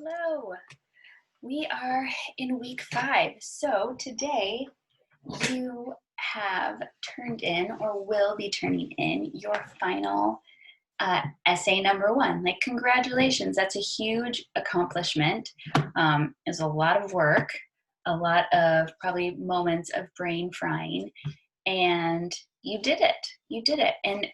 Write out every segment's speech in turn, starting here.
Hello. We are in week 5. So today you have turned in or will be turning in your final essay number 1. Like, congratulations. That's a huge accomplishment. It's a lot of work, a lot of probably moments of brain frying, and you did it. You did it. And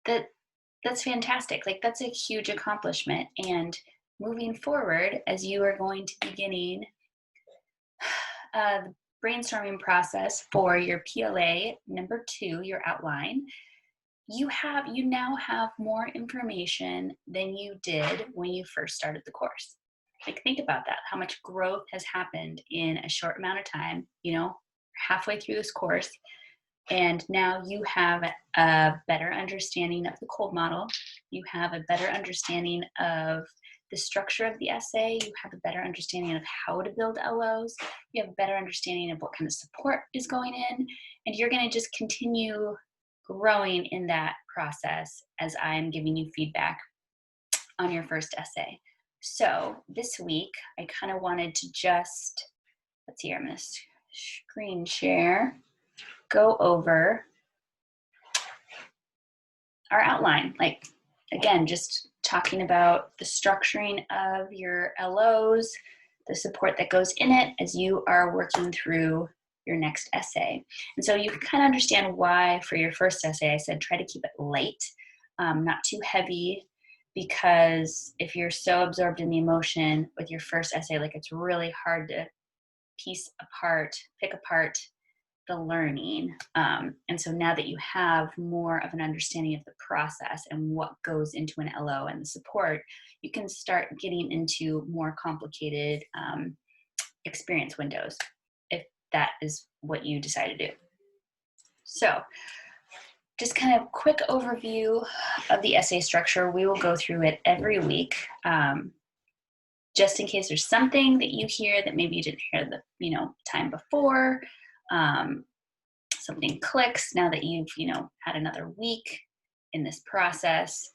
that that's fantastic. Like, that's a huge accomplishment. And moving forward, as you are going to be beginning the brainstorming process for your PLA number 2, your outline, you now have more information than you did when you first started the course. Like, think about that, how much growth has happened in a short amount of time, halfway through this course. And now you have a better understanding of the cold model. You have a better understanding of the structure of the essay. You have a better understanding of how to build LOs. You have a better understanding of what kind of support is going in. And you're going to just continue growing in that process as I'm giving you feedback on your first essay. So this week, I kind of wanted to just, let's see here, I'm going to screen share, go over our outline. Like, again, just talking about the structuring of your LOs, the support that goes in it as you are working through your next essay. And so you can kind of understand why for your first essay I said try to keep it light, not too heavy, because if you're so absorbed in the emotion with your first essay, like, it's really hard to pick apart the learning. And so now that you have more of an understanding of the process and what goes into an LO and the support, you can start getting into more complicated experience windows if that is what you decide to do. So just kind of quick overview of the essay structure. We will go through it every week. Just in case there's something that you hear that maybe you didn't hear the time before, something clicks now that you've had another week in this process.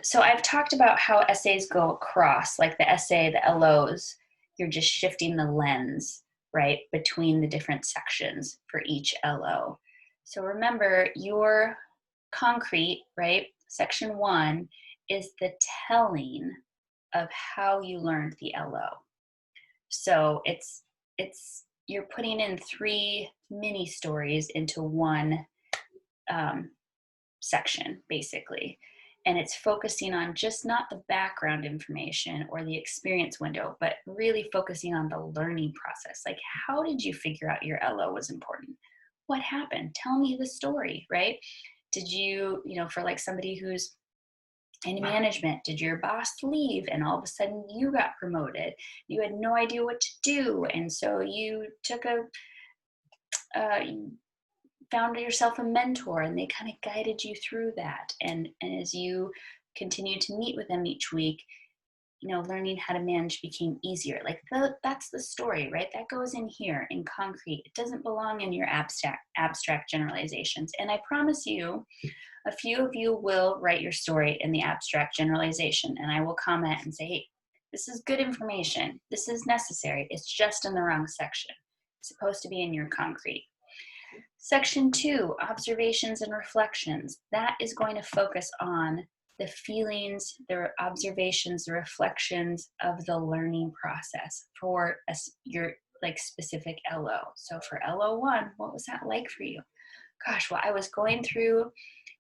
So I've talked about how essays go across, like the essay, the LOs. You're just shifting the lens, right, between the different sections for each LO. So remember, your concrete, right, section 1 is the telling of how you learned the LO. So it's you're putting in 3 mini stories into one section, basically. And it's focusing on just not the background information or the experience window, but really focusing on the learning process. Like, how did you figure out your LO was important? What happened? Tell me the story, right? Did you, for like somebody who's in management, did your boss leave and all of a sudden you got promoted? You had no idea what to do, and so you took you found yourself a mentor and they kind of guided you through that. And as you continue to meet with them each week, learning how to manage became easier. Like, that's the story, right? That goes in here in concrete. It doesn't belong in your abstract generalizations. And I promise you, a few of you will write your story in the abstract generalization, and I will comment and say, hey, this is good information. This is necessary. It's just in the wrong section. It's supposed to be in your concrete. Section 2, observations and reflections. That is going to focus on the feelings, the observations, the reflections of the learning process for your specific LO. So for LO1, what was that like for you? Gosh, well, I was going through,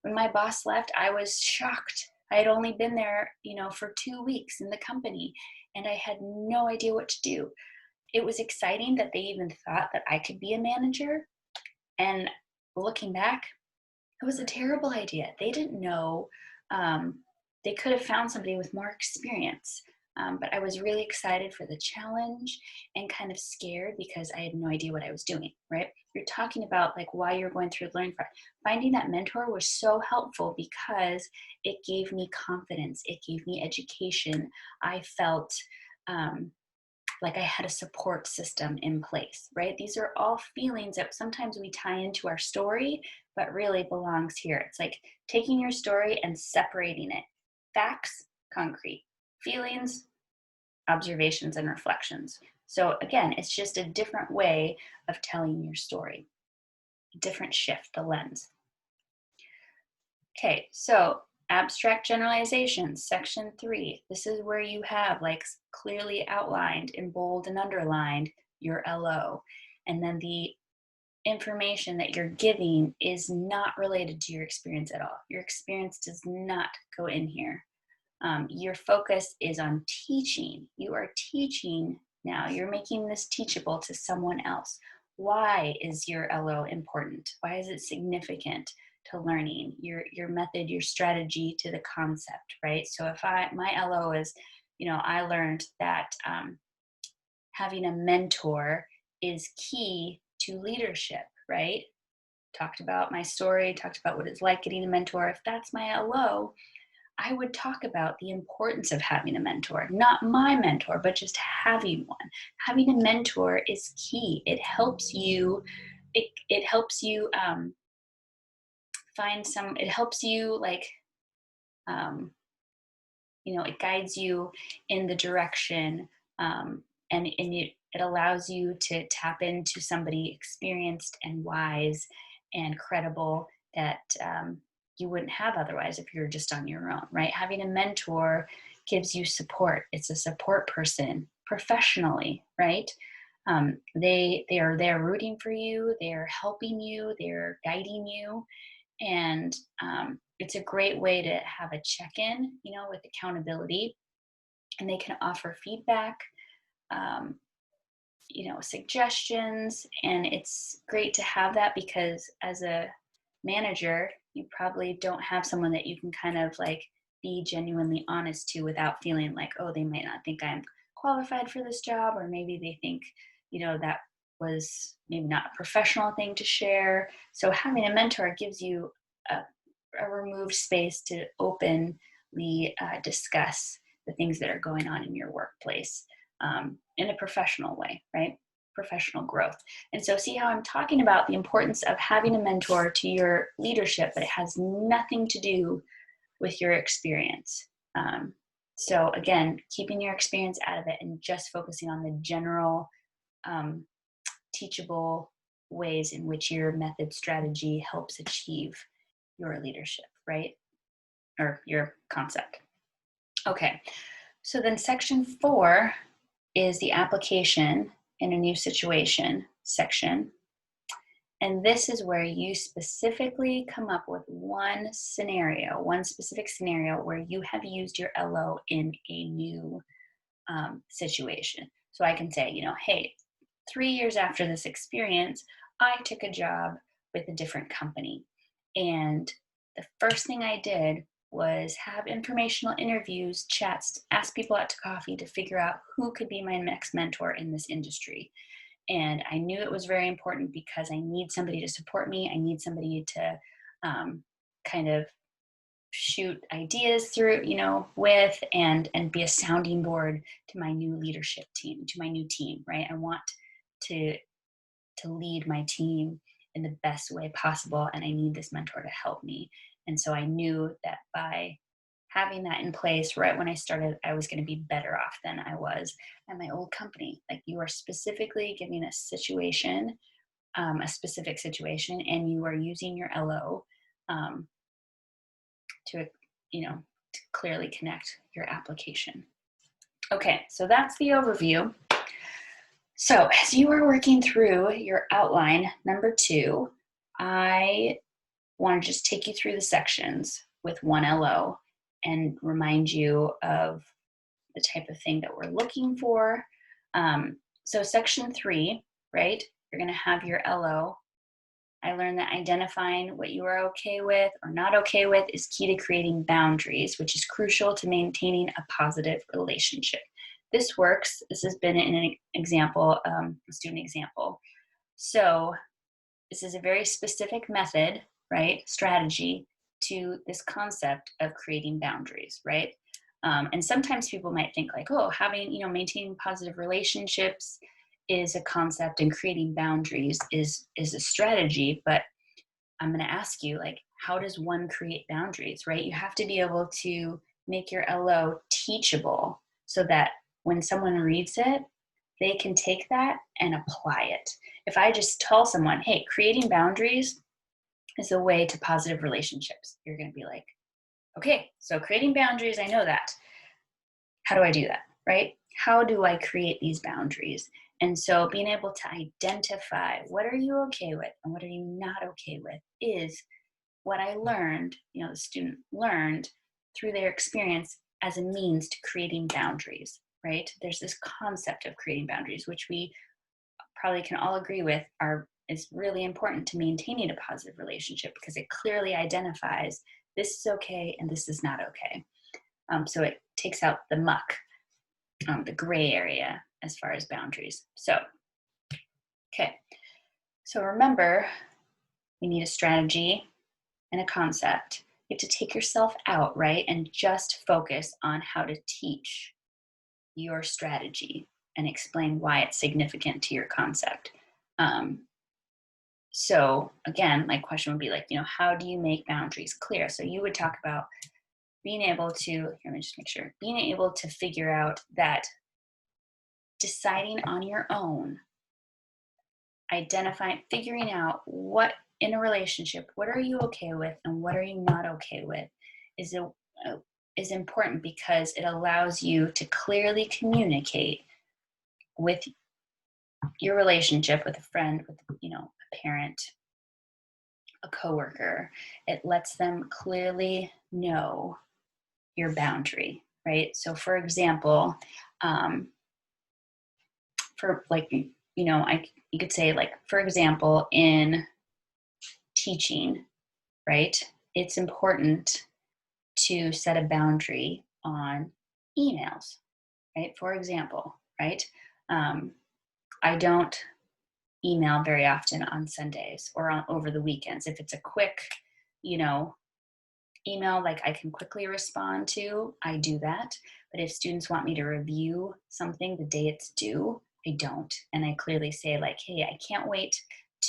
when my boss left, I was shocked. I had only been there, for 2 weeks in the company, and I had no idea what to do. It was exciting that they even thought that I could be a manager. And looking back, it was a terrible idea. They didn't know. They could have found somebody with more experience. But I was really excited for the challenge and kind of scared because I had no idea what I was doing, right? You're talking about like why you're going through learning. Finding that mentor was so helpful because it gave me confidence. It gave me education. I felt like I had a support system in place, right? These are all feelings that sometimes we tie into our story, but really belongs here. It's like taking your story and separating it. Facts, concrete. feelings, observations, and reflections. So again, it's just a different way of telling your story, a different shift, the lens. Okay, so abstract generalizations, section 3. This is where you have like clearly outlined in bold and underlined your LO. And then the information that you're giving is not related to your experience at all. Your experience does not go in here. Your focus is on teaching. You are teaching now. You're making this teachable to someone else. Why is your LO important? Why is it significant to learning? Your method, your strategy to the concept, right? So if my LO is, I learned that having a mentor is key to leadership, right? Talked about my story, talked about what it's like getting a mentor. If that's my LO, I would talk about the importance of having a mentor, not my mentor, but just having one. Having a mentor is key. It helps you, it helps you it helps you like, um, it guides you in the direction, and it allows you to tap into somebody experienced and wise and credible that you wouldn't have otherwise if you're just on your own, right? Having a mentor gives you support. It's a support person professionally, right? They are there rooting for you. They're helping you. They're guiding you, and it's a great way to have a check-in, with accountability, and they can offer feedback, um, suggestions, and it's great to have that because as a manager, you probably don't have someone that you can kind of like be genuinely honest to without feeling like, oh, they might not think I'm qualified for this job, or maybe they think, that was maybe not a professional thing to share. So having a mentor gives you a, a removed space to openly discuss the things that are going on in your workplace, in a professional way, right? Professional growth. And so see how I'm talking about the importance of having a mentor to your leadership, but it has nothing to do with your experience. So again, keeping your experience out of it and just focusing on the general teachable ways in which your method strategy helps achieve your leadership, right? Or your concept. Okay, so then section 4 is the application in a new situation section. And this is where you specifically come up with one specific scenario where you have used your LO in a new situation. So I can say, hey, 3 years after this experience, I took a job with a different company. And the first thing I did was have informational interviews, chats, ask people out to coffee to figure out who could be my next mentor in this industry. And I knew it was very important because I need somebody to support me. I need somebody to kind of shoot ideas through, with, and be a sounding board to my new leadership team, to my new team, right? I want to lead my team in the best way possible, and I need this mentor to help me. And so I knew that by having that in place right when I started, I was going to be better off than I was at my old company. Like, you are specifically giving a situation, a specific situation, and you are using your LO to, to clearly connect your application. Okay, so that's the overview. So as you are working through your outline number 2, I want to just take you through the sections with one LO and remind you of the type of thing that we're looking for. So section 3, right? You're going to have your LO. I learned that identifying what you are okay with or not okay with is key to creating boundaries, which is crucial to maintaining a positive relationship. This works. This has been an example, a student example. So this is a very specific method, right? Strategy to this concept of creating boundaries, right? And sometimes people might think like, oh, maintaining positive relationships is a concept and creating boundaries is a strategy. But I'm going to ask you, like, how does one create boundaries, right? You have to be able to make your LO teachable. so that when someone reads it, they can take that and apply it. If I just tell someone, hey, creating boundaries is a way to positive relationships, you're going to be like, okay, so creating boundaries, I know that. How do I do that, right? How do I create these boundaries? And so being able to identify what are you okay with and what are you not okay with is what I learned, the student learned through their experience as a means to creating boundaries, right? There's this concept of creating boundaries, which we probably can all agree with is really important to maintaining a positive relationship because it clearly identifies this is okay and this is not okay. So it takes out the muck, the gray area as far as boundaries. So, okay. So remember, we need a strategy and a concept. You have to take yourself out, right? And just focus on how to teach your strategy and explain why it's significant to your concept. So again, my question would be like, how do you make boundaries clear? So you would talk about being able to, here, let me just make sure, being able to figure out that deciding on your own, figuring out what in a relationship, what are you okay with and what are you not okay with is important because it allows you to clearly communicate with your relationship with a friend, with, a parent, a coworker. It lets them clearly know your boundary, right? So for example, for like, you could say like, for example, in teaching, right? It's important to set a boundary on emails, right? For example, right? I don't email very often on Sundays or over the weekends. If it's a quick, email like I can quickly respond to, I do that. But if students want me to review something the day it's due, I don't. And I clearly say like, hey, I can't wait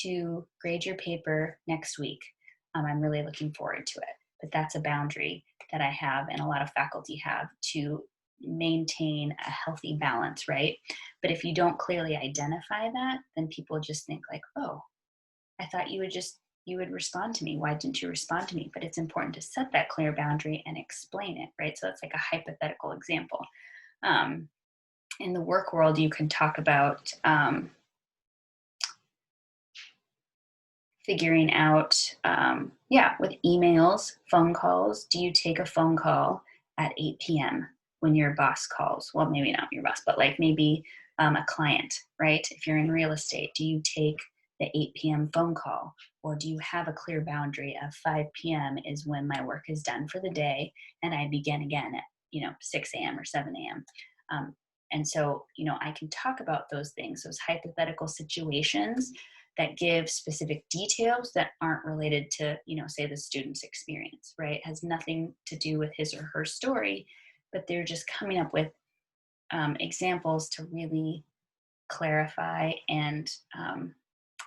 to grade your paper next week. I'm really looking forward to it. But that's a boundary that I have and a lot of faculty have to maintain a healthy balance, right? But if you don't clearly identify that, then people just think like, oh, I thought you would respond to me. Why didn't you respond to me? But it's important to set that clear boundary and explain it, right? So it's like a hypothetical example. In the work world, you can talk about figuring out, with emails, phone calls. Do you take a phone call at 8 p.m. when your boss calls? Well, maybe not your boss, but like maybe a client, right? If you're in real estate, do you take the 8 p.m. phone call? Or do you have a clear boundary of 5 p.m. is when my work is done for the day and I begin again at, 6 a.m. or 7 a.m. And so, I can talk about those things, those hypothetical situations that give specific details that aren't related to, say the student's experience, right? It has nothing to do with his or her story, but they're just coming up with examples to really clarify and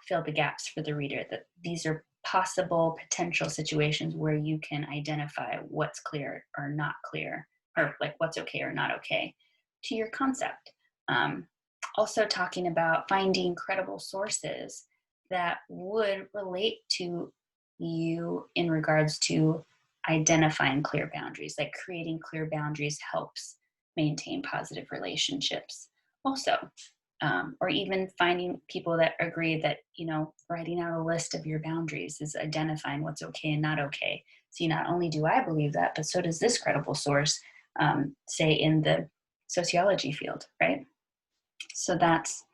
fill the gaps for the reader, that these are possible potential situations where you can identify what's clear or not clear, or like what's okay or not okay to your concept. Also talking about finding credible sources that would relate to you in regards to identifying clear boundaries. Like creating clear boundaries helps maintain positive relationships also. Or even finding people that agree that, writing out a list of your boundaries is identifying what's okay and not okay. See, not only do I believe that, but so does this credible source, say in the sociology field, right? So that's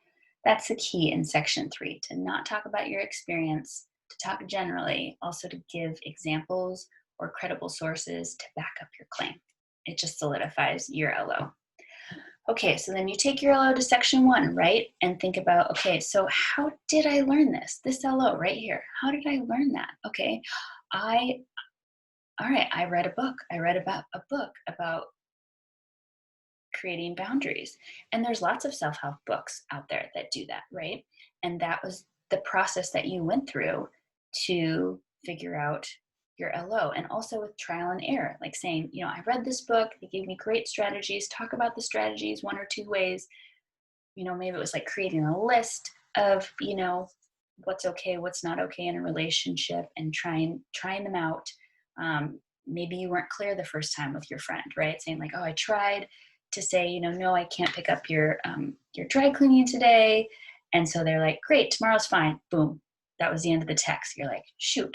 the key in section 3, to not talk about your experience, to talk generally, also to give examples or credible sources to back up your claim. It just solidifies your LO. Okay, so then you take your LO to section 1, right? And think about, okay, so how did I learn this? This LO right here. How did I learn that? Okay, I read a book. I read about a book about creating boundaries. And there's lots of self-help books out there that do that, right? And that was the process that you went through to figure out your LO, and also with trial and error, like saying, I read this book, they gave me great strategies, talk about the strategies one or two ways. Maybe it was like creating a list of, what's okay, what's not okay in a relationship, and trying them out. Maybe you weren't clear the first time with your friend, right? Saying like, oh, I tried to say, no, I can't pick up your dry cleaning today. And so they're like, great, tomorrow's fine. Boom. That was the end of the text. You're like, shoot,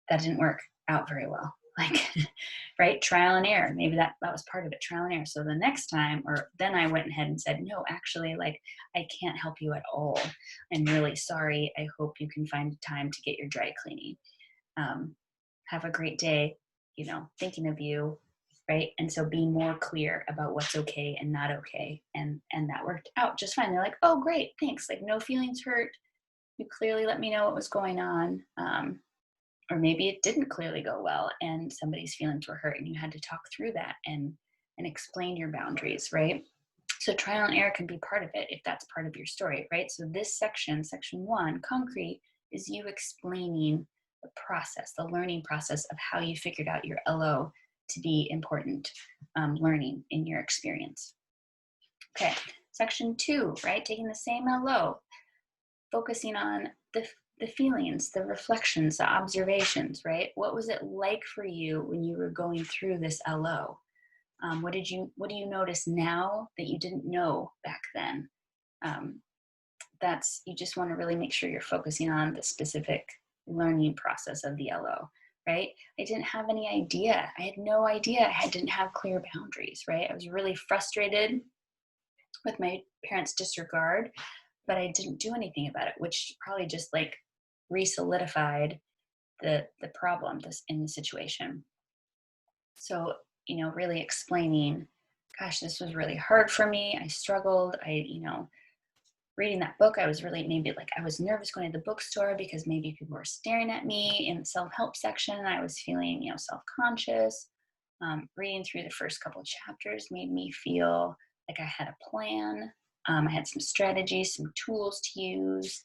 that didn't work out very well. Like, right? Trial and error. Maybe that was part of it, trial and error. So the next time, or then I went ahead and said, no, actually, like, I can't help you at all. I'm really sorry. I hope you can find time to get your dry cleaning. Have a great day, thinking of you, right? And so being more clear about what's okay and not okay. And that worked out just fine. They're like, oh, great, thanks. Like, no feelings hurt. You clearly let me know what was going on. Or maybe it didn't clearly go well and somebody's feelings were hurt and you had to talk through that and explain your boundaries, right? So trial and error can be part of it if that's part of your story, right? So this section 1, concrete, is you explaining the process, the learning process of how you figured out your LO to be important learning in your experience. Okay, section 2, right? Taking the same LO, focusing on the feelings, the reflections, the observations, right? What was it like for you when you were going through this LO? What do you notice now that you didn't know back then? You just want to really make sure you're focusing on the specific learning process of the LO, right? I didn't have any idea. I had no idea I didn't have clear boundaries, right? I was really frustrated with my parents' disregard, but I didn't do anything about it, which probably just like re-solidified the problem in the situation. So, really explaining, gosh, this was really hard for me. I struggled. Reading that book, I was really, maybe like I was nervous going to the bookstore because maybe people were staring at me in the self-help section. I was feeling, self-conscious. Reading through the first couple of chapters made me feel like I had a plan. I had some strategies, some tools to use.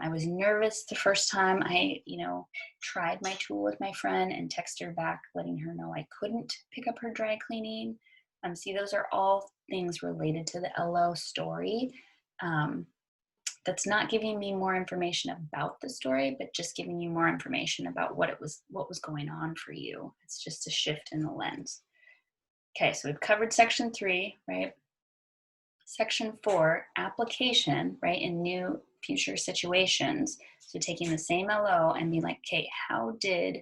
I was nervous the first time I, tried my tool with my friend and texted her back, letting her know I couldn't pick up her dry cleaning. See, those are all things related to the LO story. That's not giving me more information about the story, but just giving you more information about what was going on for you. It's just a shift in the lens. Okay, so we've covered section 3, right? Section 4, application, right, in new future situations. So taking the same LO and being like, okay, how did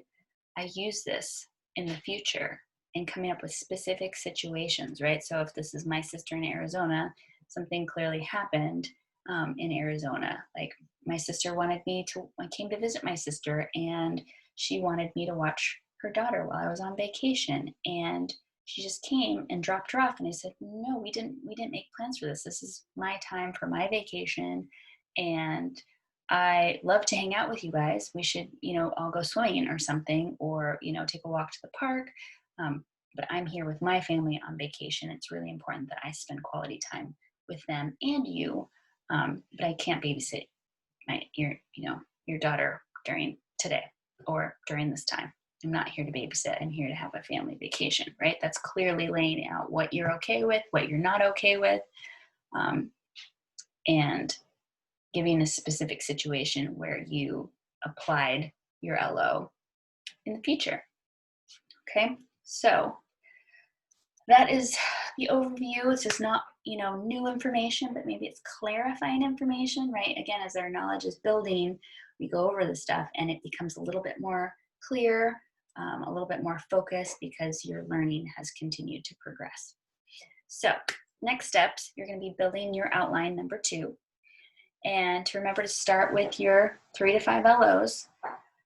I use this in the future? And coming up with specific situations, right? So if this is my sister in Arizona, something clearly happened in Arizona. Like my sister I came to visit my sister and she wanted me to watch her daughter while I was on vacation. And she just came and dropped her off. And I said, no, we didn't make plans for this. This is my time for my vacation. And I love to hang out with you guys. We should, all go swimming or something, or, take a walk to the park. But I'm here with my family on vacation. It's really important that I spend quality time with them and you. But I can't babysit your daughter during today or during this time. I'm not here to babysit. I'm here to have a family vacation, right? That's clearly laying out what you're okay with, what you're not okay with, and giving a specific situation where you applied your LO in the future. Okay, so that is the overview. It's just not, new information, but maybe it's clarifying information, right? Again, as our knowledge is building, we go over the stuff and it becomes a little bit more clear, a little bit more focused because your learning has continued to progress. So next steps, you're going to be building your outline number 2. And to remember to start with your 3 to 5 LOs.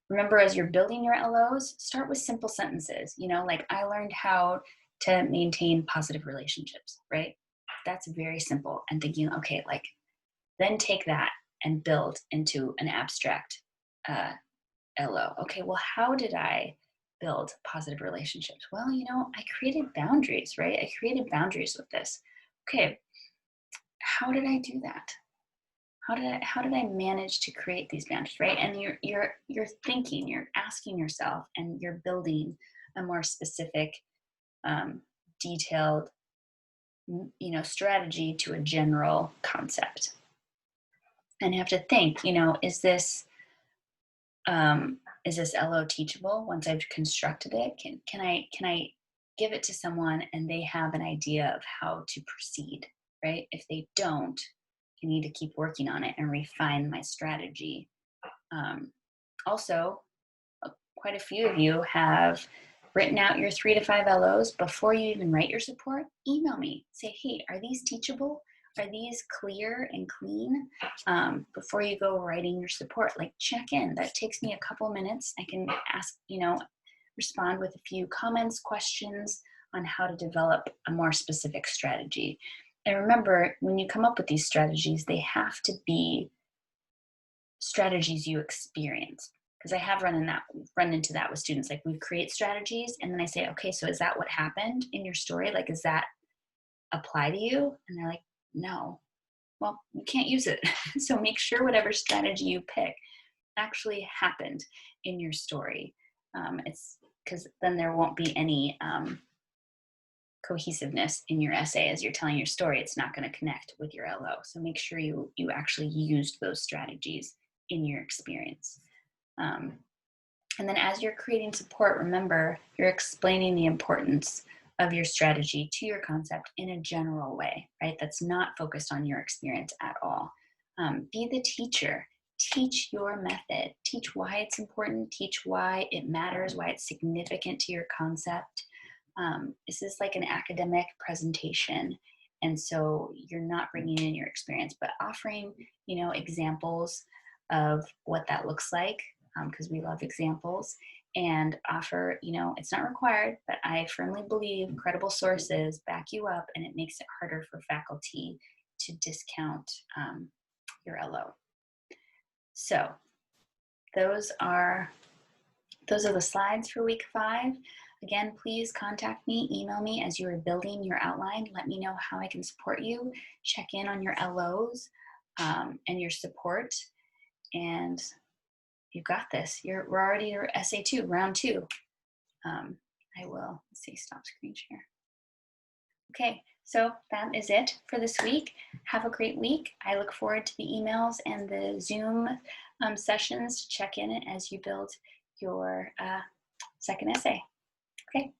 Remember, as you're building your LOs, start with simple sentences. Like I learned how to maintain positive relationships, right? That's very simple. And thinking, okay, like then take that and build into an abstract LO. Okay, well, how did I build positive relationships? Well, I created boundaries, right? I created boundaries with this. Okay, how did I do that? how did I manage to create these boundaries, right? And you're thinking, you're asking yourself, and you're building a more specific, detailed, strategy to a general concept. And you have to think, is this LO teachable once I've constructed it? Can I give it to someone and they have an idea of how to proceed, right? If they don't, I need to keep working on it and refine my strategy. Also, quite a few of you have written out your 3 to 5 LOs before you even write your support. Email me. Say, hey, are these teachable? Are these clear and clean? Before you go writing your support, like check in. That takes me a couple minutes. I can ask, respond with a few comments, questions on how to develop a more specific strategy. And remember, when you come up with these strategies, they have to be strategies you experience. Because I have run into that with students. Like, we create strategies and then I say, okay, so is that what happened in your story? Like, does that apply to you? And they're like, no. Well, you can't use it. So make sure whatever strategy you pick actually happened in your story. It's because then there won't be any cohesiveness in your essay as you're telling your story. It's not going to connect with your LO. So make sure you actually used those strategies in your experience. And then as you're creating support, remember, you're explaining the importance of your strategy to your concept in a general way, right? That's not focused on your experience at all. Be the teacher. Teach your method. Teach why it's important. Teach why it matters, why it's significant to your concept. This is like an academic presentation. And so you're not bringing in your experience, but offering, examples of what that looks like, because we love examples, and offer, it's not required, but I firmly believe credible sources back you up, and it makes it harder for faculty to discount your LO. So those are the slides for week 5. Again, please contact me, email me as you are building your outline. Let me know how I can support you. Check in on your LOs and your support. And you've got this. We're already at essay 2, round 2. I will, stop screen share. Okay, so that is it for this week. Have a great week. I look forward to the emails and the Zoom sessions to check in as you build your second essay. Okay.